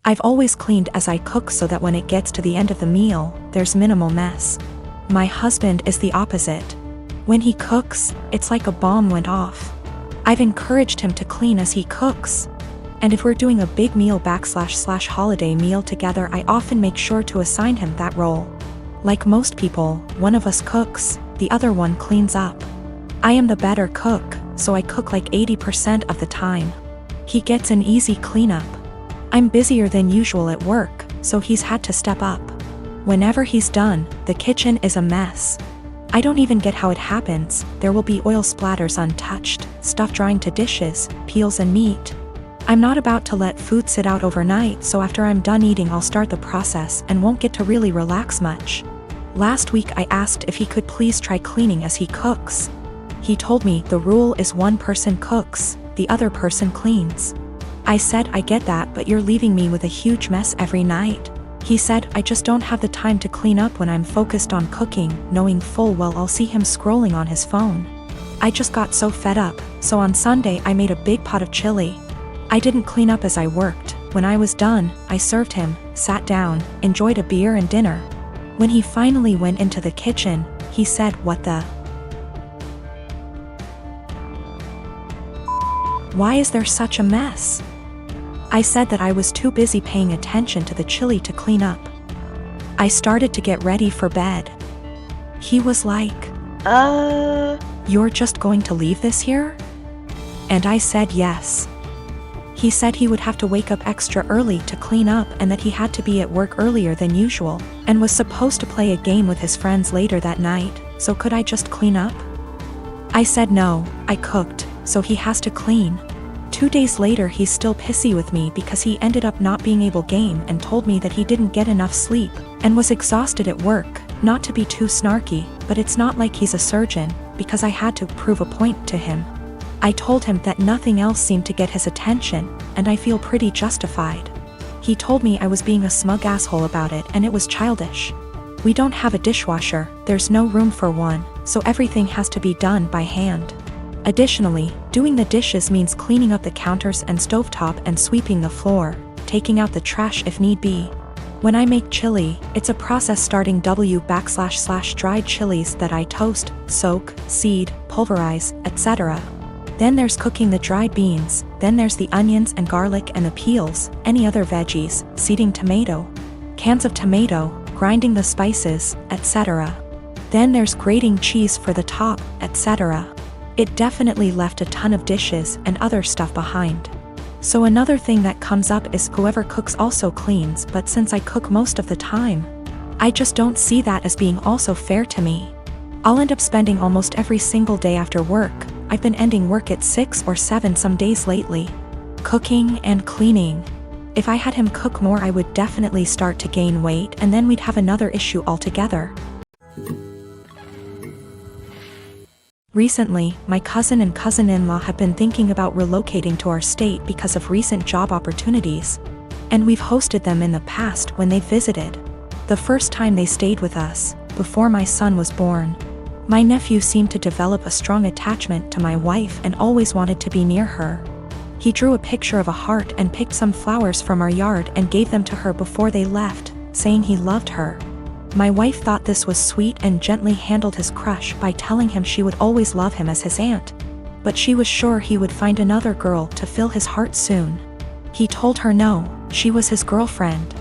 I've always cleaned as I cook so that when it gets to the end of the meal, there's minimal mess. My husband is the opposite. When he cooks, it's like a bomb went off. I've encouraged him to clean as he cooks. And if we're doing a big meal / holiday meal together, I often make sure to assign him that role. Like most people, one of us cooks, the other one cleans up. I am the better cook, so I cook like 80% of the time. He gets an easy cleanup. I'm busier than usual at work, so he's had to step up. Whenever he's done, the kitchen is a mess. I don't even get how it happens. There will be oil splatters untouched, stuff drying to dishes, peels and meat. I'm not about to let food sit out overnight, so after I'm done eating I'll start the process and won't get to really relax much. Last week I asked if he could please try cleaning as he cooks. He told me the rule is one person cooks, the other person cleans. I said, I get that, but you're leaving me with a huge mess every night. He said, I just don't have the time to clean up when I'm focused on cooking, knowing full well I'll see him scrolling on his phone. I just got so fed up, so on Sunday I made a big pot of chili. I didn't clean up as I worked. When I was done, I served him, sat down, enjoyed a beer and dinner. When he finally went into the kitchen, he said, "What the? Why is there such a mess?" I said that I was too busy paying attention to the chili to clean up. I started to get ready for bed. He was like, "You're just going to leave this here?" And I said yes. He said he would have to wake up extra early to clean up and that he had to be at work earlier than usual, and was supposed to play a game with his friends later that night, so could I just clean up? I said no, I cooked, so he has to clean. 2 days later he's still pissy with me because he ended up not being able to game and told me that he didn't get enough sleep, and was exhausted at work. Not to be too snarky, but it's not like he's a surgeon, because I had to prove a point to him. I told him that nothing else seemed to get his attention, and I feel pretty justified. He told me I was being a smug asshole about it and it was childish. We don't have a dishwasher, there's no room for one, so everything has to be done by hand. Additionally, doing the dishes means cleaning up the counters and stovetop and sweeping the floor, taking out the trash if need be. When I make chili, it's a process starting // dried chilies that I toast, soak, seed, pulverize, etc. Then there's cooking the dried beans, then there's the onions and garlic and the peels, any other veggies, seeding tomato, cans of tomato, grinding the spices, etc. Then there's grating cheese for the top, etc. It definitely left a ton of dishes and other stuff behind. So another thing that comes up is whoever cooks also cleans, but since I cook most of the time, I just don't see that as being also fair to me. I'll end up spending almost every single day after work, I've been ending work at 6 or 7 some days lately, cooking and cleaning. If I had him cook more I would definitely start to gain weight and then we'd have another issue altogether. Recently, my cousin and cousin-in-law have been thinking about relocating to our state because of recent job opportunities, and we've hosted them in the past when they visited. The first time they stayed with us, before my son was born. My nephew seemed to develop a strong attachment to my wife and always wanted to be near her. He drew a picture of a heart and picked some flowers from our yard and gave them to her before they left, saying he loved her. My wife thought this was sweet and gently handled his crush by telling him she would always love him as his aunt. But she was sure he would find another girl to fill his heart soon. He told her no, she was his girlfriend.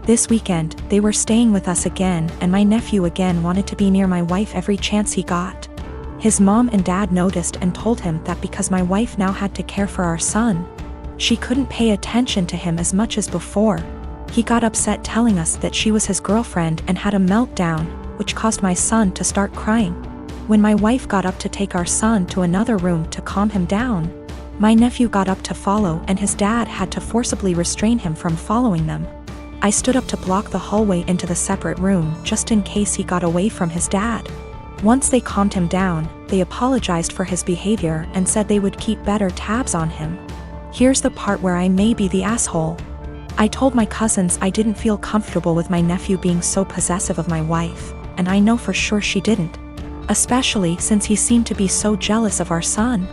This weekend, they were staying with us again and my nephew again wanted to be near my wife every chance he got. His mom and dad noticed and told him that because my wife now had to care for our son, she couldn't pay attention to him as much as before. He got upset telling us that she was his girlfriend and had a meltdown, which caused my son to start crying. When my wife got up to take our son to another room to calm him down, my nephew got up to follow and his dad had to forcibly restrain him from following them. I stood up to block the hallway into the separate room just in case he got away from his dad. Once they calmed him down, they apologized for his behavior and said they would keep better tabs on him. Here's the part where I may be the asshole. I told my cousins I didn't feel comfortable with my nephew being so possessive of my wife, and I know for sure she didn't. Especially since he seemed to be so jealous of our son.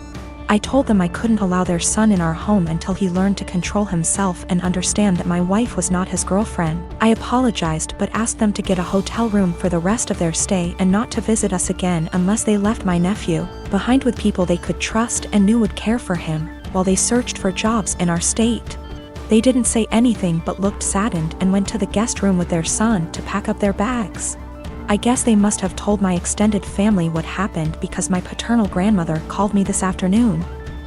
I told them I couldn't allow their son in our home until he learned to control himself and understand that my wife was not his girlfriend. I apologized but asked them to get a hotel room for the rest of their stay and not to visit us again unless they left my nephew behind with people they could trust and knew would care for him, while they searched for jobs in our state. They didn't say anything but looked saddened and went to the guest room with their son to pack up their bags. I guess they must have told my extended family what happened because my paternal grandmother called me this afternoon,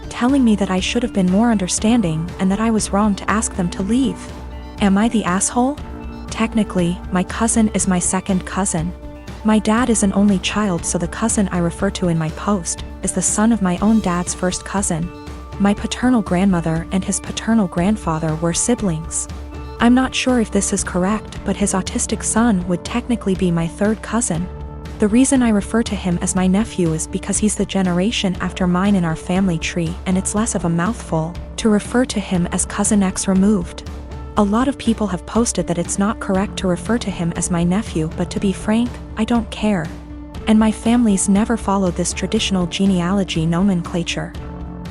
telling me that I should have been more understanding and that I was wrong to ask them to leave. Am I the asshole? Technically, my cousin is my second cousin. My dad is an only child, so the cousin I refer to in my post is the son of my own dad's first cousin. My paternal grandmother and his paternal grandfather were siblings. I'm not sure if this is correct, but his autistic son would technically be my third cousin. The reason I refer to him as my nephew is because he's the generation after mine in our family tree, and it's less of a mouthful to refer to him as Cousin X removed. A lot of people have posted that it's not correct to refer to him as my nephew, but to be frank, I don't care. And my family's never followed this traditional genealogy nomenclature.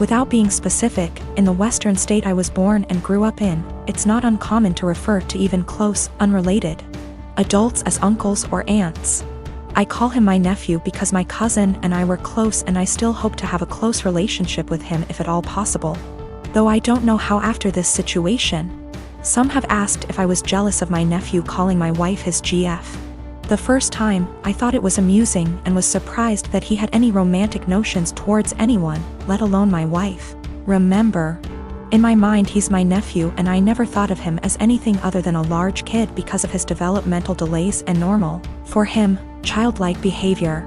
Without being specific, in the Western state I was born and grew up in, it's not uncommon to refer to even close, unrelated adults as uncles or aunts. I call him my nephew because my cousin and I were close, and I still hope to have a close relationship with him if at all possible. Though I don't know how after this situation. Some have asked if I was jealous of my nephew calling my wife his GF. The first time, I thought it was amusing and was surprised that he had any romantic notions towards anyone, let alone my wife. Remember, in my mind he's my nephew, and I never thought of him as anything other than a large kid because of his developmental delays and normal, for him, childlike behavior.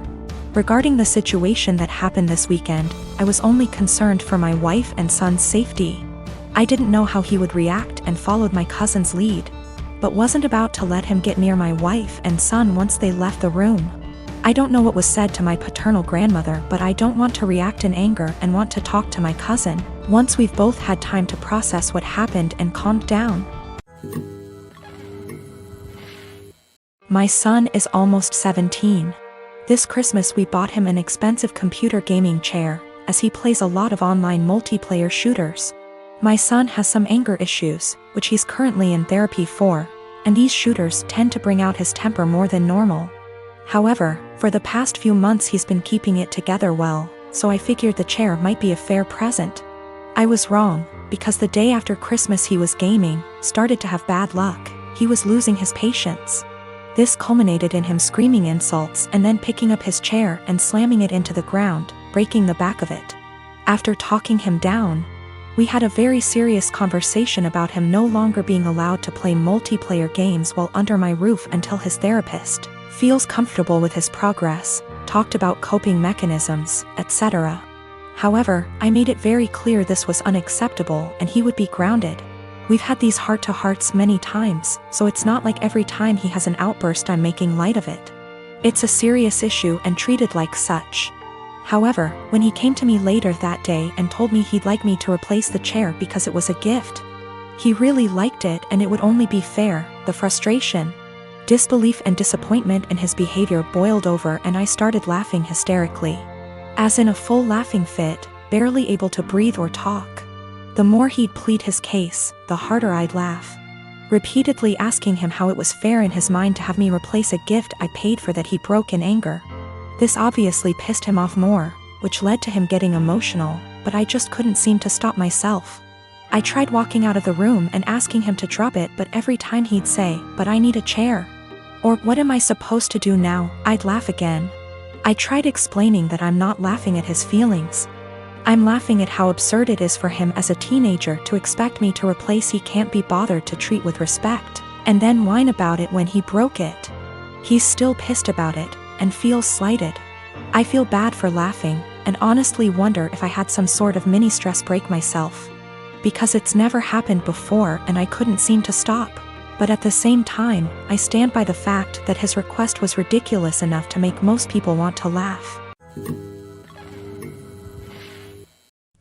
Regarding the situation that happened this weekend, I was only concerned for my wife and son's safety. I didn't know how he would react and followed my cousin's lead, but wasn't about to let him get near my wife and son once they left the room. I don't know what was said to my paternal grandmother, but I don't want to react in anger and want to talk to my cousin once we've both had time to process what happened and calmed down. My son is almost 17. This Christmas we bought him an expensive computer gaming chair, as he plays a lot of online multiplayer shooters. My son has some anger issues, which he's currently in therapy for, and these shooters tend to bring out his temper more than normal. However, for the past few months he's been keeping it together well, so I figured the chair might be a fair present. I was wrong, because the day after Christmas he was gaming, started to have bad luck. He was losing his patience. This culminated in him screaming insults and then picking up his chair and slamming it into the ground, breaking the back of it. After talking him down, we had a very serious conversation about him no longer being allowed to play multiplayer games while under my roof until his therapist feels comfortable with his progress, talked about coping mechanisms, etc. However, I made it very clear this was unacceptable and he would be grounded. We've had these heart-to-hearts many times, so it's not like every time he has an outburst I'm making light of it. It's a serious issue and treated like such. However, when he came to me later that day and told me he'd like me to replace the chair because it was a gift, he really liked it and it would only be fair, the frustration, disbelief and disappointment in his behavior boiled over, and I started laughing hysterically. As in a full laughing fit, barely able to breathe or talk. The more he'd plead his case, the harder I'd laugh, repeatedly asking him how it was fair in his mind to have me replace a gift I paid for that he broke in anger. This obviously pissed him off more, which led to him getting emotional, but I just couldn't seem to stop myself. I tried walking out of the room and asking him to drop it, but every time he'd say, "But I need a chair," or "What am I supposed to do now?" I'd laugh again. I tried explaining that I'm not laughing at his feelings. I'm laughing at how absurd it is for him as a teenager to expect me to replace he can't be bothered to treat with respect, and then whine about it when he broke it. He's still pissed about it, and feels slighted. I feel bad for laughing, and honestly wonder if I had some sort of mini stress break myself. Because it's never happened before and I couldn't seem to stop. But at the same time, I stand by the fact that his request was ridiculous enough to make most people want to laugh.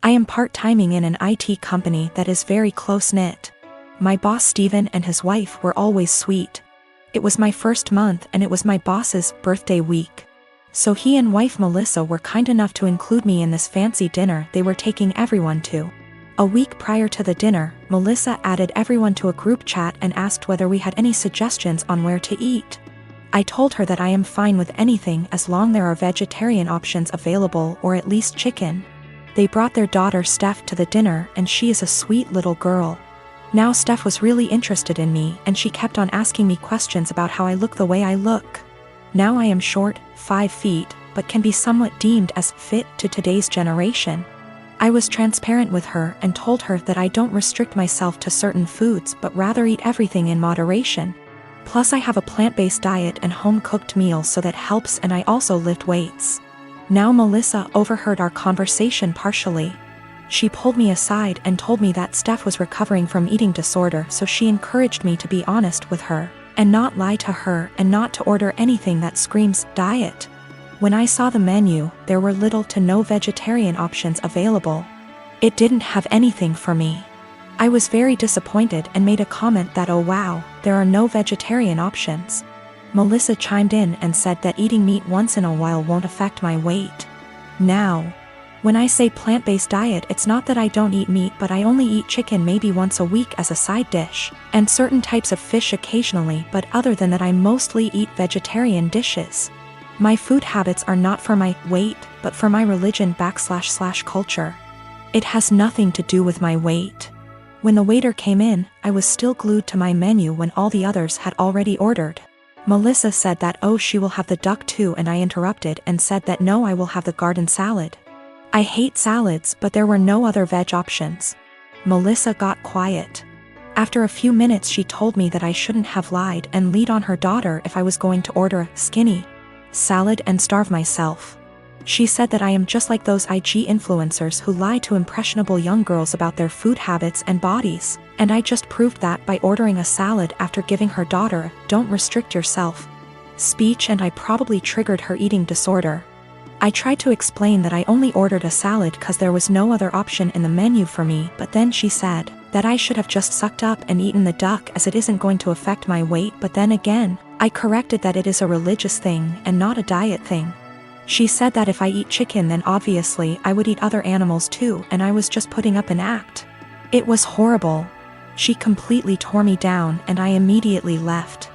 I am part-timing in an IT company that is very close-knit. My boss Steven and his wife were always sweet. It was my first month and it was my boss's birthday week. So he and wife Melissa were kind enough to include me in this fancy dinner they were taking everyone to. A week prior to the dinner, Melissa added everyone to a group chat and asked whether we had any suggestions on where to eat. I told her that I am fine with anything as long there are vegetarian options available or at least chicken. They brought their daughter Steph to the dinner and she is a sweet little girl. Now Steph was really interested in me and she kept on asking me questions about how I look the way I look. Now I am short, 5 feet, but can be somewhat deemed as fit to today's generation. I was transparent with her and told her that I don't restrict myself to certain foods but rather eat everything in moderation. Plus I have a plant-based diet and home-cooked meals so that helps, and I also lift weights. Now Melissa overheard our conversation partially. She pulled me aside and told me that Steph was recovering from eating disorder, so she encouraged me to be honest with her and not lie to her and not to order anything that screams diet. When I saw the menu, there were little to no vegetarian options available. It didn't have anything for me. I was very disappointed and made a comment that, oh wow, there are no vegetarian options. Melissa chimed in and said that eating meat once in a while won't affect my weight. Now, when I say plant-based diet, it's not that I don't eat meat, but I only eat chicken maybe once a week as a side dish, and certain types of fish occasionally, but other than that I mostly eat vegetarian dishes. My food habits are not for my weight, but for my religion / culture. It has nothing to do with my weight. When the waiter came in, I was still glued to my menu when all the others had already ordered. Melissa said that oh she will have the duck too, and I interrupted and said that no, I will have the garden salad. I hate salads, but there were no other veg options. Melissa got quiet. After a few minutes she told me that I shouldn't have lied and lead on her daughter if I was going to order a skinny salad and starve myself. She said that I am just like those IG influencers who lie to impressionable young girls about their food habits and bodies, and I just proved that by ordering a salad after giving her daughter a "don't restrict yourself" speech, and I probably triggered her eating disorder. I tried to explain that I only ordered a salad because there was no other option in the menu for me, but then she said that I should have just sucked up and eaten the duck as it isn't going to affect my weight, but then again, I corrected that it is a religious thing and not a diet thing. She said that if I eat chicken then obviously I would eat other animals too, and I was just putting up an act. It was horrible. She completely tore me down and I immediately left.